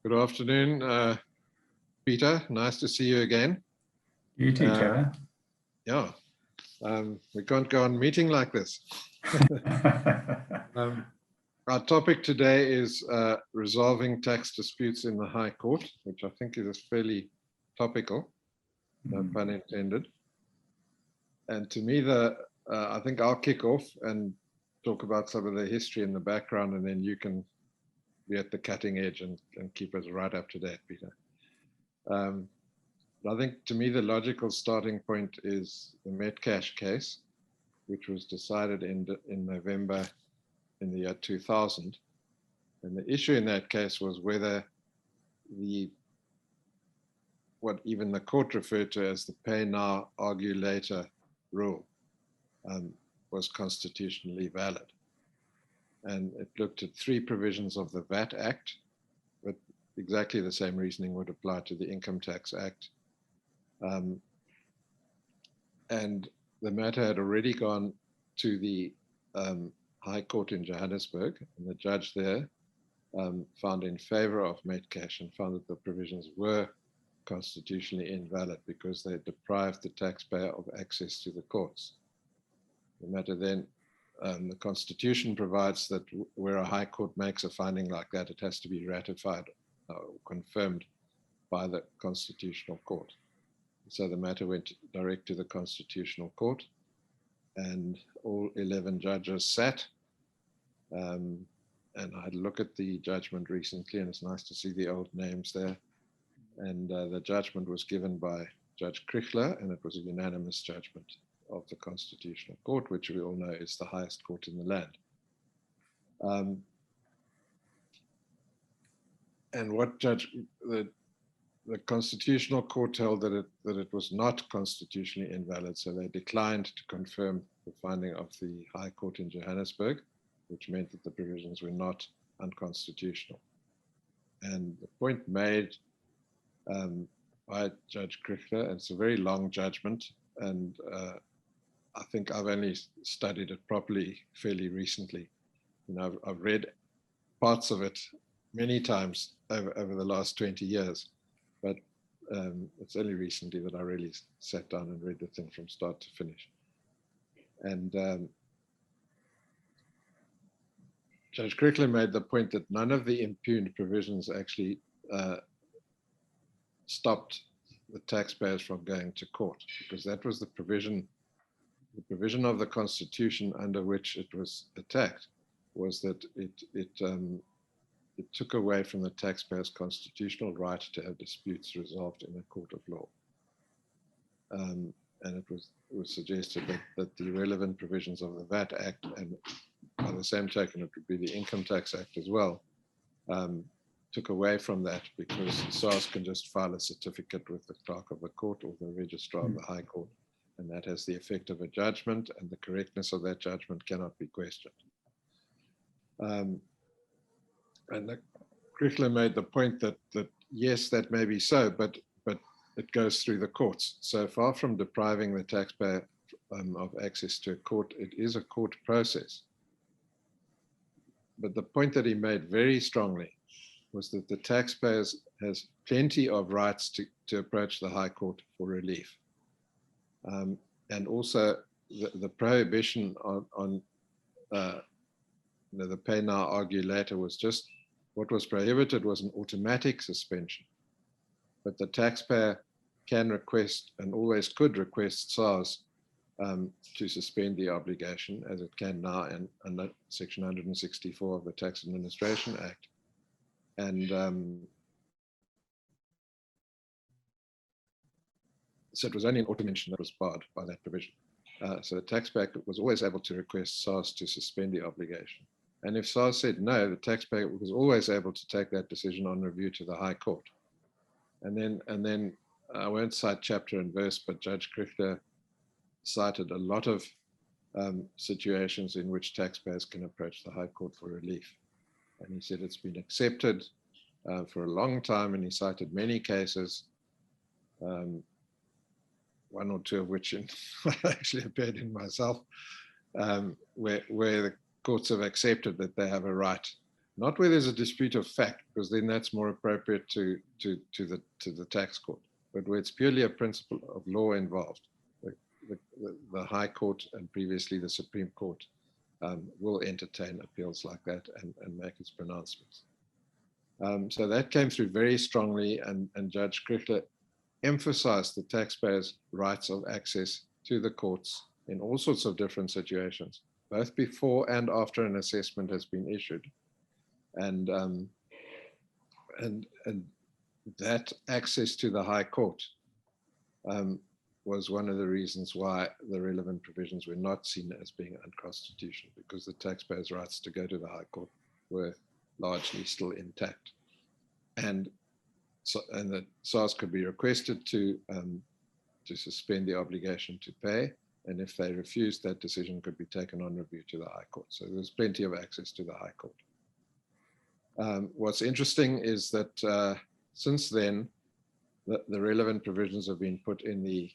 Good afternoon, Peter. Nice to see you again. You too, Trevor. Yeah, we can't go on meeting like this. Our topic today is resolving tax disputes in the High Court, which I think is fairly topical, no pun intended. And to me, I think I'll kick off and talk about some of the history in the background, and then you can be at the cutting edge and keep us right up to date, Peter. I think to me, the logical starting point is the Metcash case, which was decided in November in the year 2000. And the issue in that case was whether what even the court referred to as the pay now, argue later rule was constitutionally valid. And it looked at three provisions of the VAT Act, but exactly the same reasoning would apply to the Income Tax Act. And the matter had already gone to the High Court in Johannesburg, and the judge there found in favor of Metcash and found that the provisions were constitutionally invalid because they deprived the taxpayer of access to the courts. The matter then, the Constitution provides that where a High Court makes a finding like that, it has to be ratified or confirmed by the Constitutional Court. So the matter went direct to the Constitutional Court, and all 11 judges sat. And I had a look at the judgment recently, and it's nice to see the old names there. And the judgment was given by Judge Krichler, and it was a unanimous judgment of the Constitutional Court, which we all know is the highest court in the land. And what the Constitutional Court held that it was not constitutionally invalid, so they declined to confirm the finding of the High Court in Johannesburg, which meant that the provisions were not unconstitutional. And the point made by Judge Krichler, and it's a very long judgment, and I think I've only studied it properly fairly recently. You know, I've read parts of it many times over the last 20 years, but it's only recently that I really sat down and read the thing from start to finish. And Judge Krichler made the point that none of the impugned provisions actually stopped the taxpayers from going to court, because that was the provision of the Constitution under which it was attacked, was that it took away from the taxpayer's constitutional right to have disputes resolved in a court of law. And it was suggested that the relevant provisions of the VAT Act, and by the same token it would be the Income Tax Act as well, took away from that, because SARS can just file a certificate with the clerk of the court or the registrar of the High Court, and that has the effect of a judgment, and the correctness of that judgment cannot be questioned. And the Krichler made the point that yes, that may be so, but it goes through the courts. So far from depriving the taxpayer of access to a court, it is a court process. But the point that he made very strongly was that the taxpayer has plenty of rights to approach the High Court for relief. And also the prohibition on the pay now, argue later was just, what was prohibited was an automatic suspension. But the taxpayer can request, and always could request, SARS to suspend the obligation, as it can now, and under Section 164 of the Tax Administration Act. And so it was only an automation that was barred by that provision. So the taxpayer was always able to request SARS to suspend the obligation. And if SARS said no, the taxpayer was always able to take that decision on review to the High Court. And then I won't cite chapter and verse, but Judge Krichler cited a lot of situations in which taxpayers can approach the High Court for relief. And he said it's been accepted for a long time, and he cited many cases, one or two of which actually appeared in myself, where the courts have accepted that they have a right not where there's a dispute of fact, because then that's more appropriate to the tax court, but where it's purely a principle of law involved. The High Court and previously the Supreme Court will entertain appeals like that and make its pronouncements. So that came through very strongly, and Judge Krichler emphasized the taxpayers' rights of access to the courts in all sorts of different situations, both before and after an assessment has been issued. And that access to the High Court was one of the reasons why the relevant provisions were not seen as being unconstitutional, because the taxpayers' rights to go to the High Court were largely still intact. And that SARS could be requested to suspend the obligation to pay, and if they refused, that decision could be taken on review to the High Court. So there's plenty of access to the High Court. What's interesting is that since then, the relevant provisions have been put in the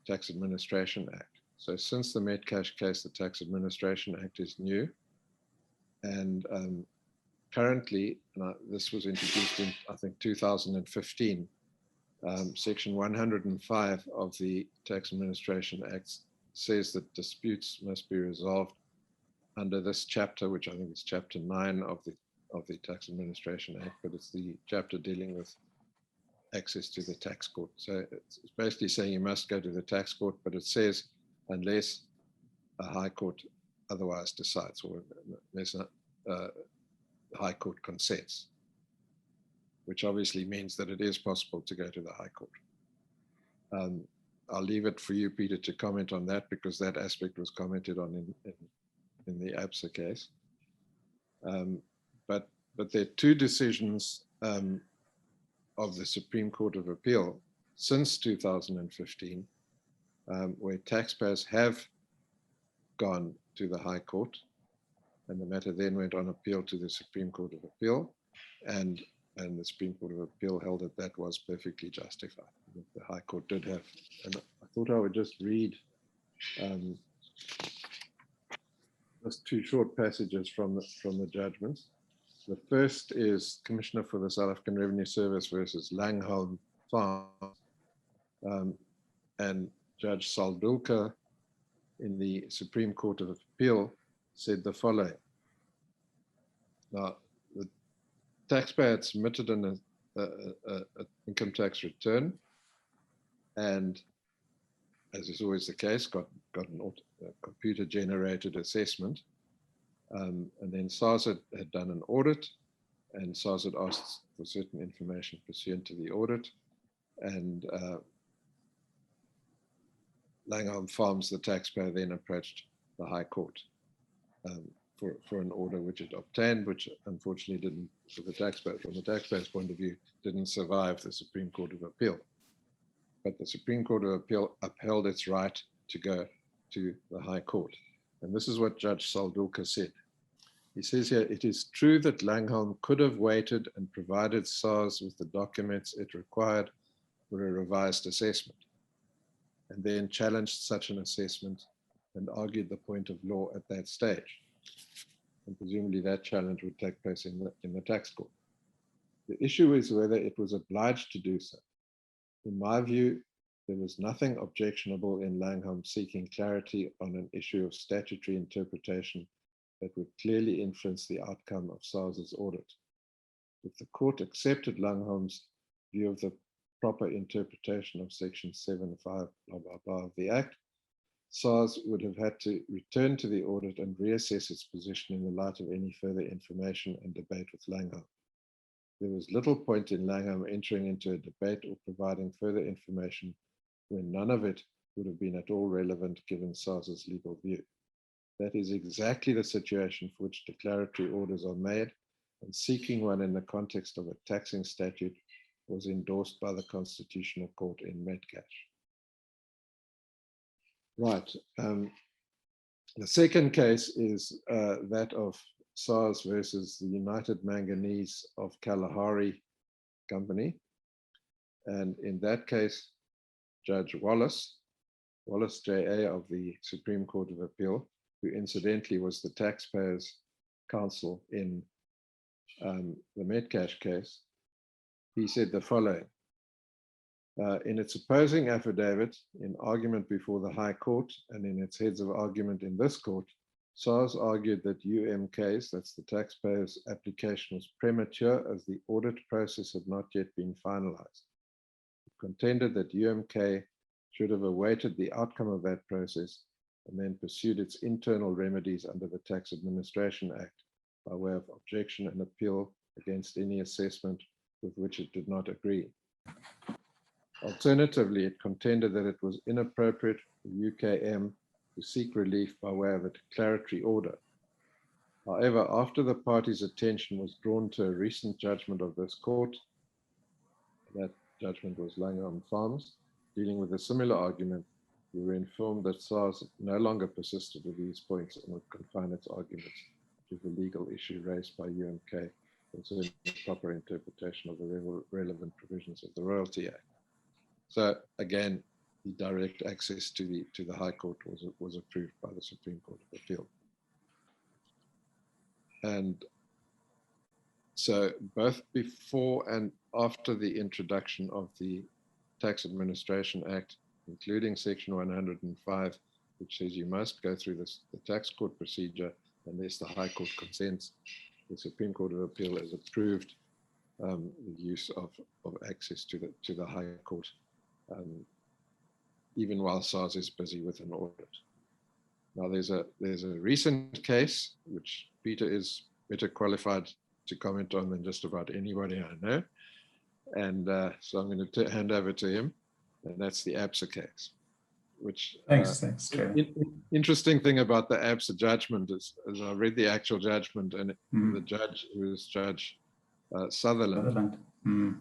Tax Administration Act. So since the Metcash case, the Tax Administration Act is new, and currently, this was introduced in, I think, 2015, Section 105 of the Tax Administration Act says that disputes must be resolved under this chapter, which I think is Chapter 9 of the Tax Administration Act, but it's the chapter dealing with access to the tax court. So it's basically saying you must go to the tax court, but it says unless a High Court otherwise decides, or unless the High Court consents, which obviously means that it is possible to go to the High Court. I'll leave it for you, Peter, to comment on that, because that aspect was commented on in the ABSA case. But there are two decisions of the Supreme Court of Appeal since 2015, where taxpayers have gone to the High Court, and the matter then went on appeal to the Supreme Court of Appeal, and the Supreme Court of Appeal held that that was perfectly justified. The High Court did have, and I thought I would just read just two short passages from the judgments. The first is Commissioner for the South African Revenue Service versus Langholm Farm, and Judge Saldulka in the Supreme Court of Appeal said the following. Now, the taxpayer had submitted an income tax return, and as is always the case, got a computer-generated assessment. And then SARS had done an audit, and SARS had asked for certain information pursuant to the audit, and Langholm Farms, the taxpayer, then approached the High Court for an order which it obtained, which unfortunately didn't, for the taxpayer, from the taxpayer's point of view, didn't survive the Supreme Court of Appeal. But the Supreme Court of Appeal upheld its right to go to the High Court. And this is what Judge Saldulka said. He says here, it is true that Langholm could have waited and provided SARS with the documents it required for a revised assessment, and then challenged such an assessment and argued the point of law at that stage. And presumably that challenge would take place in the tax court. The issue is whether it was obliged to do so. In my view, there was nothing objectionable in Langholm seeking clarity on an issue of statutory interpretation that would clearly influence the outcome of SARS's audit. If the court accepted Langholm's view of the proper interpretation of Section 7.5 blah, blah, blah of the Act, SARS would have had to return to the audit and reassess its position in the light of any further information and debate with Langholm. There was little point in Langholm entering into a debate or providing further information when none of it would have been at all relevant given SARS's legal view. That is exactly the situation for which declaratory orders are made, and seeking one in the context of a taxing statute was endorsed by the Constitutional Court in Metcash. Right. The second case is that of SARS versus the United Manganese of Kalahari Company. And in that case, Judge Wallace J.A. of the Supreme Court of Appeal, who incidentally was the taxpayers' counsel in the Metcash case, he said the following. In its opposing affidavit, in argument before the High Court, and in its heads of argument in this court, SARS argued that UMK's, that's the taxpayer's application, was premature as the audit process had not yet been finalized. It contended that UMK should have awaited the outcome of that process and then pursued its internal remedies under the Tax Administration Act by way of objection and appeal against any assessment with which it did not agree. Alternatively, it contended that it was inappropriate for UKM to seek relief by way of a declaratory order. However, after the party's attention was drawn to a recent judgment of this court, that judgment was Langham Farms, dealing with a similar argument, we were informed that SARS no longer persisted with these points and would confine its arguments to the legal issue raised by UMK concerning the proper interpretation of the relevant provisions of the Royalty Act. So again, the direct access to the High Court was approved by the Supreme Court of Appeal. And so both before and after the introduction of the Tax Administration Act, including Section 105, which says you must go through the tax court procedure unless the High Court consents, the Supreme Court of Appeal has approved the use of access to the High Court, even while SARS is busy with an audit. Now there's a recent case which Peter is better qualified to comment on than just about anybody I know, and so I'm going to hand over to him, and that's the ABSA case. Which thanks. Interesting thing about the ABSA judgment is I read the actual judgment, and the judge, who was Judge Sutherland, who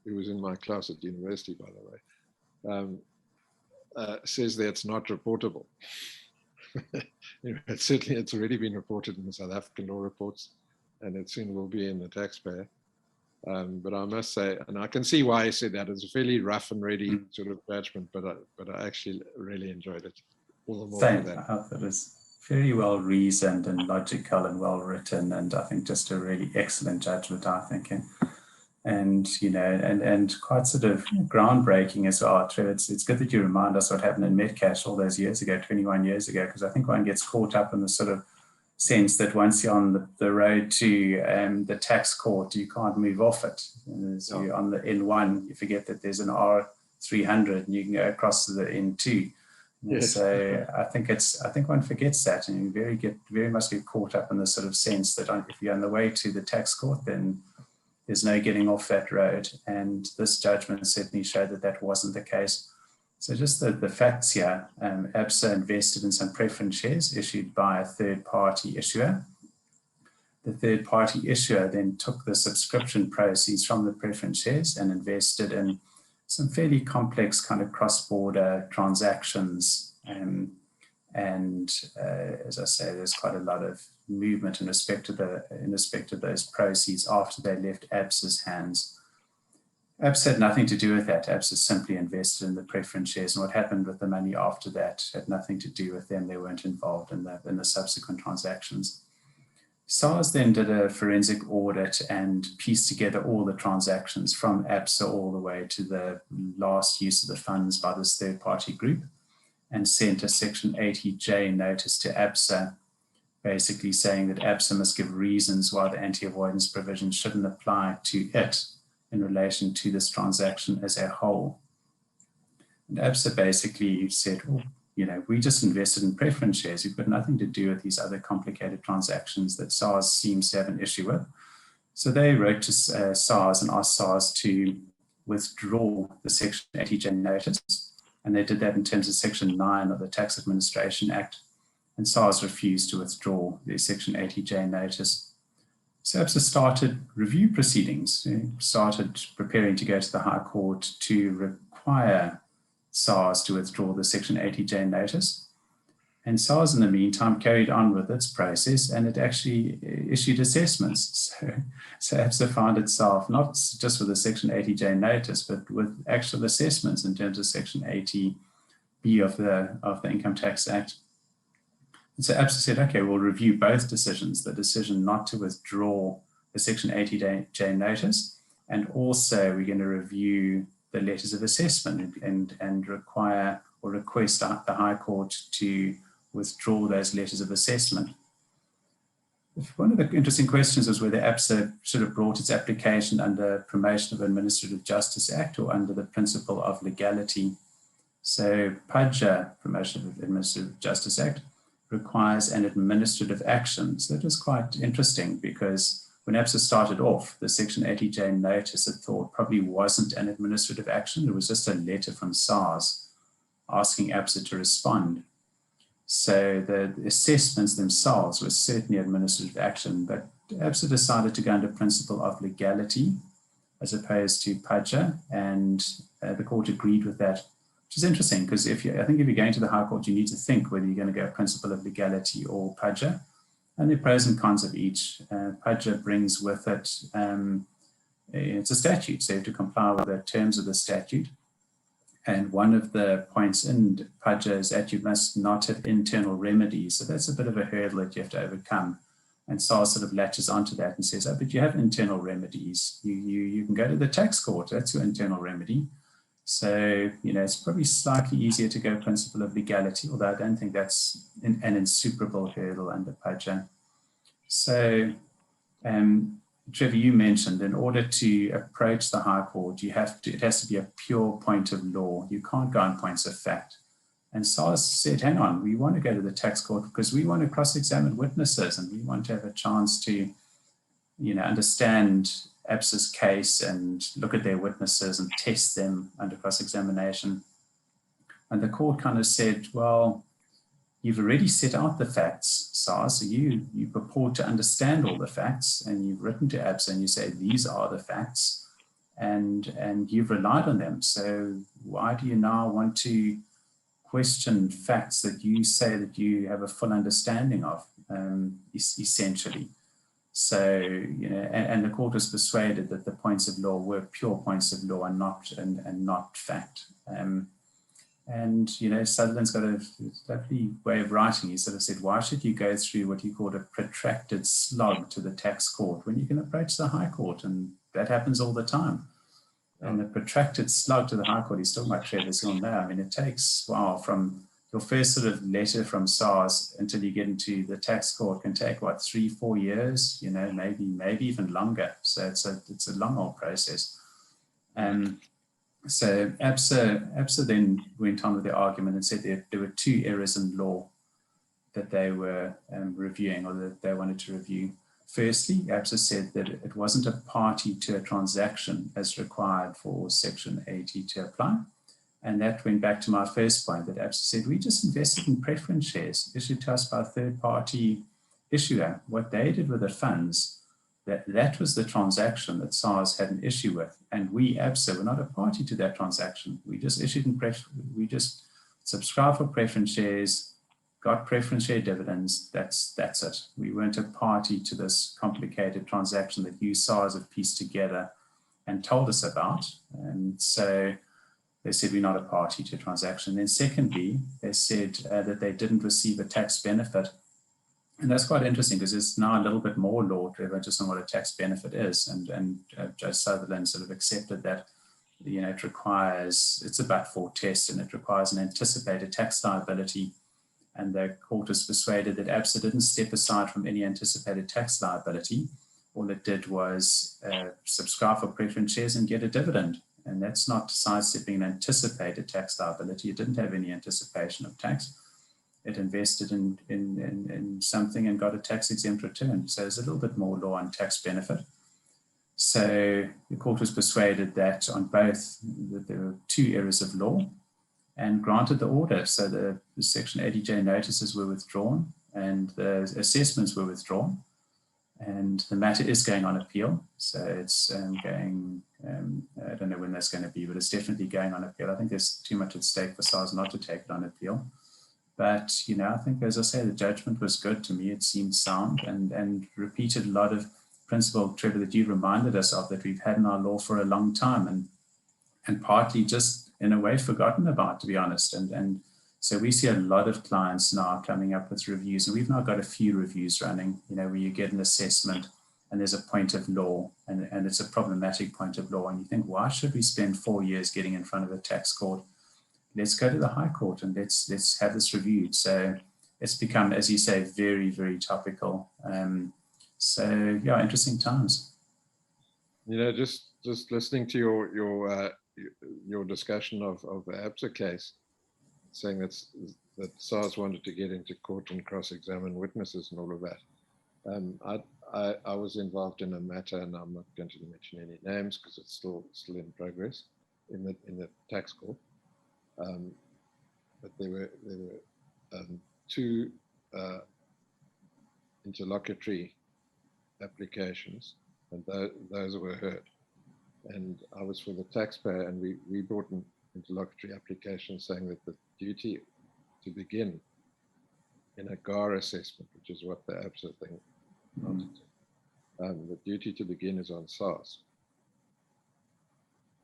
was in my class at university, by the way, says that it's not reportable. Certainly, it's already been reported in the South African law reports, and it soon will be in the Taxpayer. But I must say, and I can see why he said that, it's a fairly rough and ready sort of judgment, but I actually really enjoyed it. All the more Same. for that. I thought it was very well reasoned and logical and well written, and I think just a really excellent judgment, I think. And you know, and quite sort of groundbreaking as well, Trevor. It's good that you remind us what happened in Metcash all those years ago, 21 years ago, because I think one gets caught up in the sort of sense that once you're on the road to the tax court, you can't move off it. And as you're on the N1, you forget that there's an R300 and you can go across to the N2. Yes. So I think one forgets that, and you very much get caught up in the sort of sense that if you're on the way to the tax court, then there's no getting off that road. And this judgment certainly showed that that wasn't the case. So just the facts here, ABSA invested in some preference shares issued by a third-party issuer. The third-party issuer then took the subscription proceeds from the preference shares and invested in some fairly complex kind of cross-border transactions. As I say, there's quite a lot of movement in respect to those proceeds after they left ABSA's hands. ABSA had nothing to do with that. ABSA simply invested in the preference shares, and what happened with the money after that had nothing to do with them. They weren't involved in the subsequent transactions. SARS then did a forensic audit and pieced together all the transactions from ABSA all the way to the last use of the funds by this third-party group, and sent a Section 80J notice to ABSA, basically saying that ABSA must give reasons why the anti-avoidance provision shouldn't apply to it in relation to this transaction as a whole. And ABSA basically said, well, you know, we just invested in preference shares. We've got nothing to do with these other complicated transactions that SARS seems to have an issue with. So they wrote to SARS and asked SARS to withdraw the Section 80J notice. And they did that in terms of Section 9 of the Tax Administration Act. And SARS refused to withdraw the Section 80J notice. So ABSA started review proceedings, started preparing to go to the High Court to require SARS to withdraw the Section 80J notice. And SARS, in the meantime, carried on with its process, and it actually issued assessments. So ABSA found itself not just with the Section 80J notice, but with actual assessments in terms of Section 80B of the Income Tax Act. And so ABSA said, okay, we'll review both decisions, the decision not to withdraw the Section 80J notice, and also we're going to review the letters of assessment and require or request the High Court to withdraw those letters of assessment. One of the interesting questions was whether ABSA should have brought its application under Promotion of Administrative Justice Act or under the principle of legality. So PAJA, Promotion of Administrative Justice Act, requires an administrative action. So that was quite interesting because when ABSA started off, the Section 80J notice, it thought probably wasn't an administrative action. It was just a letter from SARS asking ABSA to respond. So the assessments themselves were certainly administrative action, but ABSA decided to go under principle of legality as opposed to PAJA, and the court agreed with that, which is interesting because I think if you're going to the High Court, you need to think whether you're going to go principle of legality or PAJA, and the pros and cons of each. PAJA brings with it, it's a statute, so you have to comply with the terms of the statute. And one of the points in PAJA is that you must not have internal remedies. So that's a bit of a hurdle that you have to overcome. And SARS sort of latches onto that and says, oh, but you have internal remedies. You can go to the tax court. That's your internal remedy. So, it's probably slightly easier to go principle of legality, although I don't think that's an insuperable hurdle under PAJA. So, Trevor, you mentioned in order to approach the High Court, it has to be a pure point of law. You can't go on points of fact. And SARS said, hang on, we want to go to the tax court because we want to cross-examine witnesses and we want to have a chance to, understand ABSA's case and look at their witnesses and test them under cross-examination. And the court kind of said, well, you've already set out the facts, SARS, so you purport to understand all the facts, and you've written to ABSA and you say, these are the facts, and you've relied on them. So why do you now want to question facts that you say that you have a full understanding of, essentially? So, and the court was persuaded that the points of law were pure points of law and not fact. And, Sutherland's got a lovely way of writing. He sort of said, why should you go through what he called a protracted slog to the tax court when you can approach the High Court? And that happens all the time. And the protracted slog to the High Court, he's talking about Trevor's on there. I mean, it takes, from your first sort of letter from SARS until you get into the tax court can take, 3-4 years, maybe even longer. So it's a long old process. So ABSA then went on with the argument and said there were two errors in law that they were reviewing, or that they wanted to review. Firstly, ABSA said that it wasn't a party to a transaction as required for Section 80 to apply. And that went back to my first point that ABSA said, we just invested in preference shares issued to us by a third-party issuer. What they did with the funds, that was the transaction that SARS had an issue with, and we, ABSA, were not a party to that transaction. We just we just subscribed for preference shares, got preference share dividends. That's it. We weren't a party to this complicated transaction that you, SARS, have pieced together and told us about. And so they said we're not a party to a transaction. Then secondly, they said that they didn't receive a tax benefit. And that's quite interesting because there's now a little bit more law, Trevor, just on what a tax benefit is. And Judge Sutherland sort of accepted that, it's a but-for test, and it requires an anticipated tax liability. And the court was persuaded that ABSA didn't step aside from any anticipated tax liability. All it did was subscribe for preference shares and get a dividend. And that's not sidestepping an anticipated tax liability. It didn't have any anticipation of tax. It invested in something and got a tax-exempt return. So there's a little bit more law on tax benefit. So the court was persuaded that on both, that there were two errors of law, and granted the order. So the Section 80J notices were withdrawn and the assessments were withdrawn. And the matter is going on appeal. So it's going, I don't know when that's going to be, but it's definitely going on appeal. I think there's too much at stake for SARS not to take it on appeal. But, I think, as I say, the judgment was good to me. It seemed sound and repeated a lot of principle, Trevor, that you reminded us of, that we've had in our law for a long time and partly just in a way forgotten about, to be honest. And So we see a lot of clients now coming up with reviews, and we've now got a few reviews running, where you get an assessment and there's a point of law, and it's a problematic point of law, and you think, why should we spend 4 years getting in front of a tax court? Let's go to the High Court and let's have this reviewed. So it's become, as you say, very, very topical. So yeah, interesting times. Just listening to your discussion of the ABSA case, saying that SARS wanted to get into court and cross-examine witnesses and all of that. I was involved in a matter, and I'm not going to mention any names because it's still in progress in the tax court. But there were two interlocutory applications, and those were heard. And I was for the taxpayer, and we brought an interlocutory application saying that the duty to begin in a GAR assessment, which is what the ABSA thing amounted to, the duty to begin is on SARS.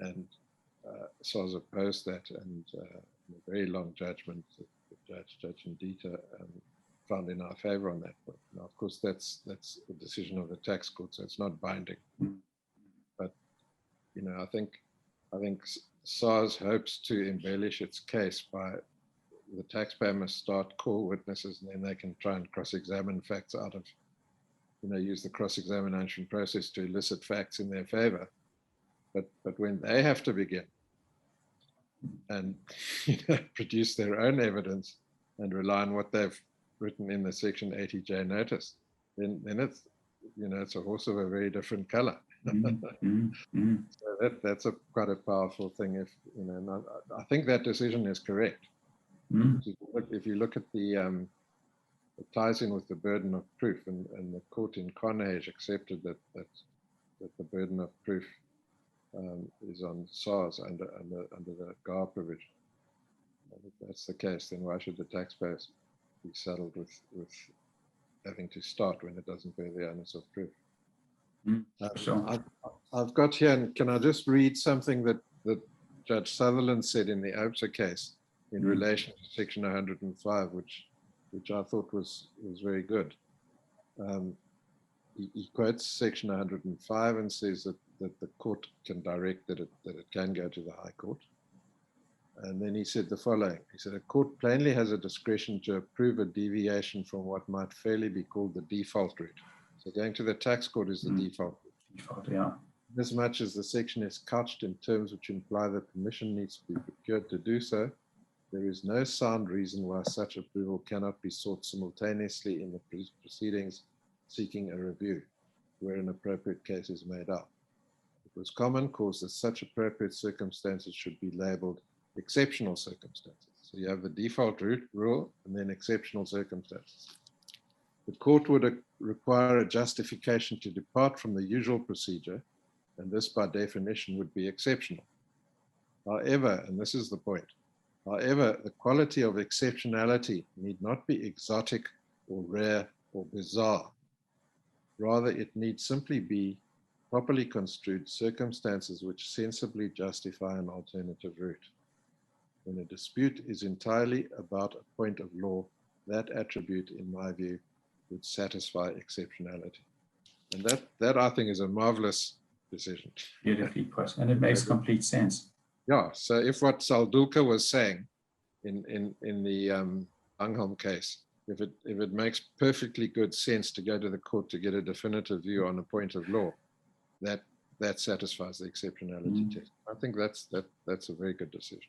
And SARS opposed that, and in a very long judgment, the Judge Ndita, found in our favor on that point. Now, of course, that's a decision of the tax court, so it's not binding. But I think SARS hopes to embellish its case by the taxpayer must start call witnesses, and then they can try and cross-examine facts out of, use the cross-examination process to elicit facts in their favor. But when they have to begin and produce their own evidence and rely on what they've written in the Section 80J notice, then it's it's a horse of a very different color. So that's quite a powerful thing. If and I think that decision is correct. If you look at it ties in with the burden of proof, and the court in Carnage accepted that the burden of proof is on SARS under the GAR provision. And if that's the case, then why should the taxpayers be saddled with having to start when it doesn't bear the onus of proof? Sure. I've got here, and can I just read something that Judge Sutherland said in the ABSA case in relation to Section 105, which I thought was very good. He quotes Section 105 and says that the court can direct that it can go to the High Court. And then he said the following. He said, a court plainly has a discretion to approve a deviation from what might fairly be called the default route. So going to the tax court is the default route. Default, yeah. As much as the section is couched in terms which imply that permission needs to be procured to do so, there is no sound reason why such approval cannot be sought simultaneously in the proceedings seeking a review, where an appropriate case is made up. It was common cause that such appropriate circumstances should be labeled exceptional circumstances. So you have the default rule and then exceptional circumstances. The court would require a justification to depart from the usual procedure, and this by definition would be exceptional. However, and this is the point, however, the quality of exceptionality need not be exotic or rare or bizarre. Rather, it need simply be properly construed circumstances which sensibly justify an alternative route. When a dispute is entirely about a point of law, that attribute, in my view, would satisfy exceptionality. And that I think is a marvelous decision. Beautifully put, and it makes complete sense. Yeah, so if what Saldulka was saying in the Angholm case, if it makes perfectly good sense to go to the court to get a definitive view on a point of law, that satisfies the exceptionality test. I think that's a very good decision.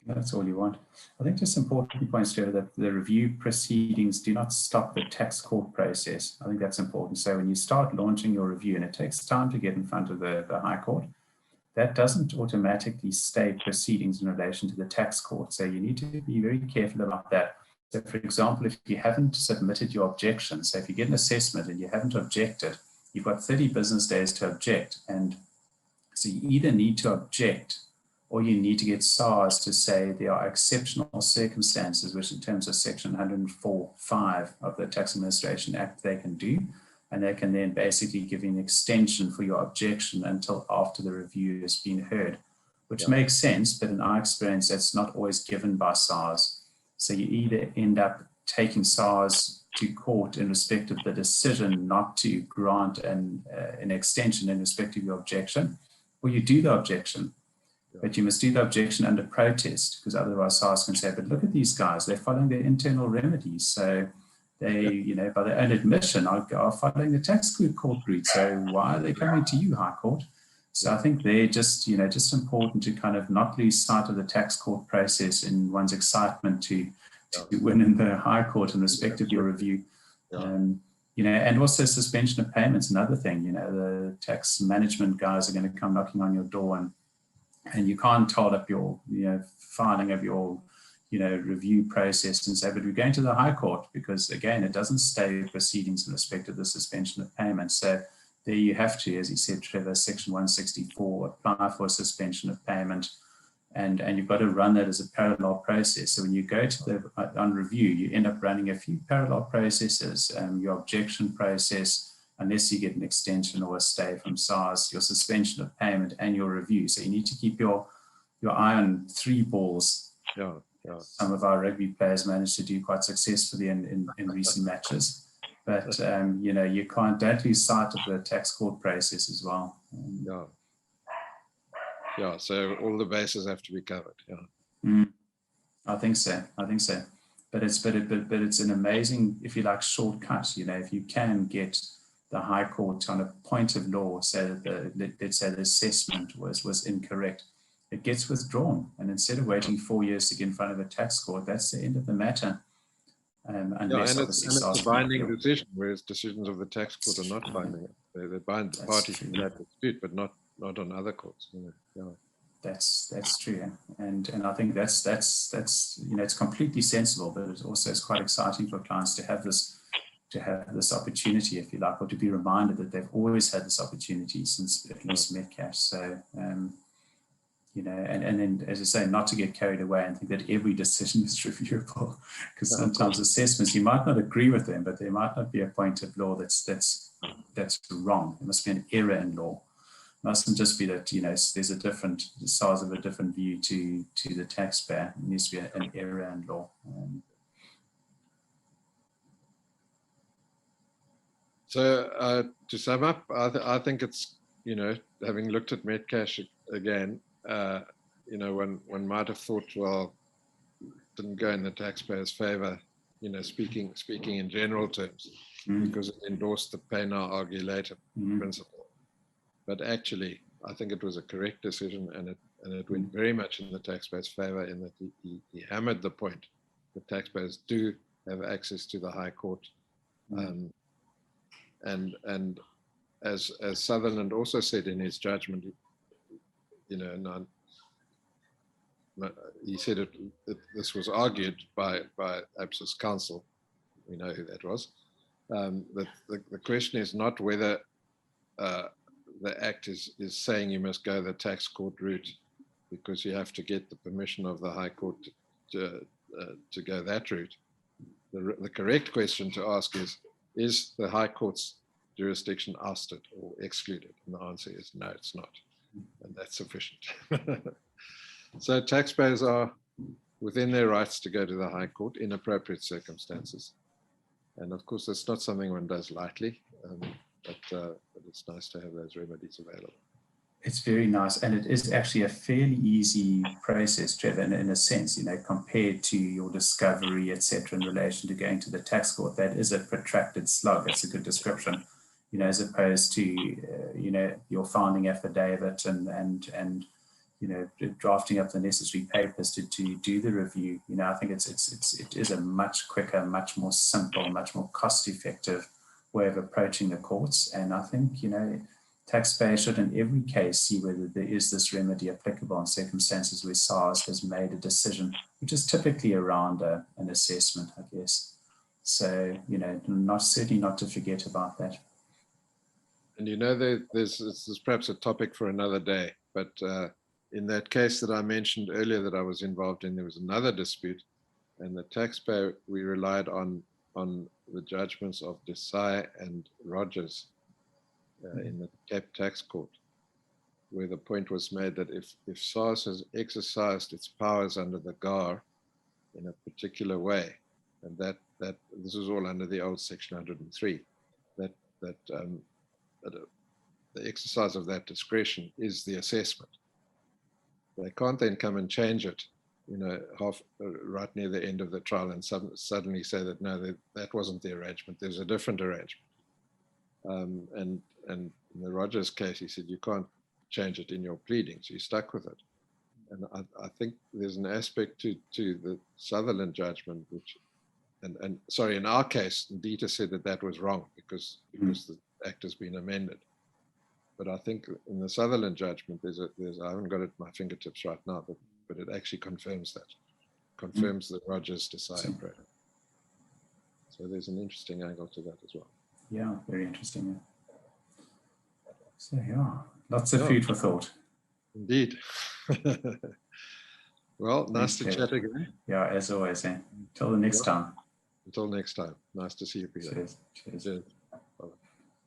That's all you want. I think just important points here that the review proceedings do not stop the tax court process. I think that's important. So when you start launching your review, and it takes time to get in front of the High Court, that doesn't automatically stay proceedings in relation to the tax court. So you need to be very careful about that. So for example, if you haven't submitted your objection, so if you get an assessment and you haven't objected, you've got 30 business days to object. And so you either need to object or you need to get SARS to say there are exceptional circumstances, which in terms of Section 104.5 of the Tax Administration Act, they can do. And they can then basically give you an extension for your objection until after the review has been heard, which makes sense, but in our experience, that's not always given by SARS. So you either end up taking SARS to court in respect of the decision not to grant an extension in respect of your objection, or you do the objection. But you must do the objection under protest, because otherwise SARS can say, but look at these guys, they're following their internal remedies. So they, you know, by their own admission, are following the tax court route. So why are they coming to you, High Court? So I think they're just, you know, just important to kind of not lose sight of the tax court process in one's excitement to win in the High Court in respect of your review. You know, and also suspension of payments, another thing. You know, the tax management guys are going to come knocking on your door, and you can't hold up your, you know, filing of your, you know, review process and say, but we're going to the High Court, because again, it doesn't stay proceedings in respect of the suspension of payments. So there you have to, as you said, Trevor, Section 164, apply for a suspension of payment, and you've got to run that as a parallel process. So when you go to the on review, you end up running a few parallel processes, your objection process, unless you get an extension or a stay from SARS, your suspension of payment, and your review. So you need to keep your eye on three balls. Some of our rugby players managed to do quite successfully in recent matches. But, you know, don't lose sight of the tax court process as well. So all the bases have to be covered. I think so. But it's an amazing, if you like, shortcut. You know, if you can get the High Court on a point of law, say that let's say the assessment was incorrect, it gets withdrawn, and instead of waiting 4 years to get in front of a tax court, that's the end of the matter. Unless and it's a binding decision, whereas decisions of the tax court are not binding. They bind the parties in that dispute, but not on other courts. You know? That's true, and I think that's you know, it's completely sensible, but it's quite exciting for clients to have this opportunity, if you like, or to be reminded that they've always had this opportunity since at least Metcash. So you know, and then, as I say, not to get carried away and think that every decision is reviewable, because sometimes assessments, you might not agree with them, but there might not be a point of law that's wrong. There must be an error in law. It mustn't just be that, you know, there's the size of a different view to the taxpayer. There needs to be an error in law. So to sum up, I think it's, you know, having looked at Metcash again, you know, one might have thought, well, didn't go in the taxpayer's favor, you know, speaking in general terms, because it endorsed the pay now, argue later principle. But actually, I think it was a correct decision, and it went very much in the taxpayer's favor, in that he hammered the point that taxpayers do have access to the High Court. And as Sutherland also said in his judgment, you know, he said this was argued by ABSA's counsel. We know who that was. The question is not whether the Act is saying you must go the tax court route because you have to get the permission of the High Court to go that route. The correct question to ask is the High Court's jurisdiction ousted or excluded? And the answer is no, it's not. And that's sufficient. So taxpayers are within their rights to go to the High Court in appropriate circumstances. And of course, that's not something one does lightly, but it's nice to have those remedies available. It's very nice, and it is actually a fairly easy process, Trevor, in a sense, you know, compared to your discovery, etc., in relation to going to the tax court. That is a protracted slog. It's a good description, you know, as opposed to, you know, your filing affidavit and you know, drafting up the necessary papers to do the review. You know, I think it is a much quicker, much more simple, much more cost-effective way of approaching the courts. And I think, you know, taxpayers should in every case see whether there is this remedy applicable in circumstances where SARS has made a decision, which is typically around an assessment, I guess. So, you know, certainly not to forget about that. And you know, there's perhaps a topic for another day, but in that case that I mentioned earlier that I was involved in, there was another dispute, and the taxpayer, we relied on the judgments of Desai and Rogers in the Cape Tax Court, where the point was made that if SARS has exercised its powers under the GAR in a particular way, and that this was all under the old Section 103. That the exercise of that discretion is the assessment. They can't then come and change it, right near the end of the trial and suddenly say that no, that wasn't the arrangement. There's a different arrangement. And in the Rogers case, he said you can't change it in your pleadings. You're stuck with it. And I think there's an aspect to the Sutherland judgment, which, and sorry, in our case, Dieter said that was wrong because the act has been amended. But I think in the Sutherland judgment, there's I haven't got it at my fingertips right now, but it actually confirms the Rogers deciding process. So there's an interesting angle to that as well. Yeah, very interesting. So yeah, lots of food for thought. Indeed. Well, nice to chat again. Yeah, as always. Till the next time. Until next time. Nice to see you, Peter. Cheers. Cheers.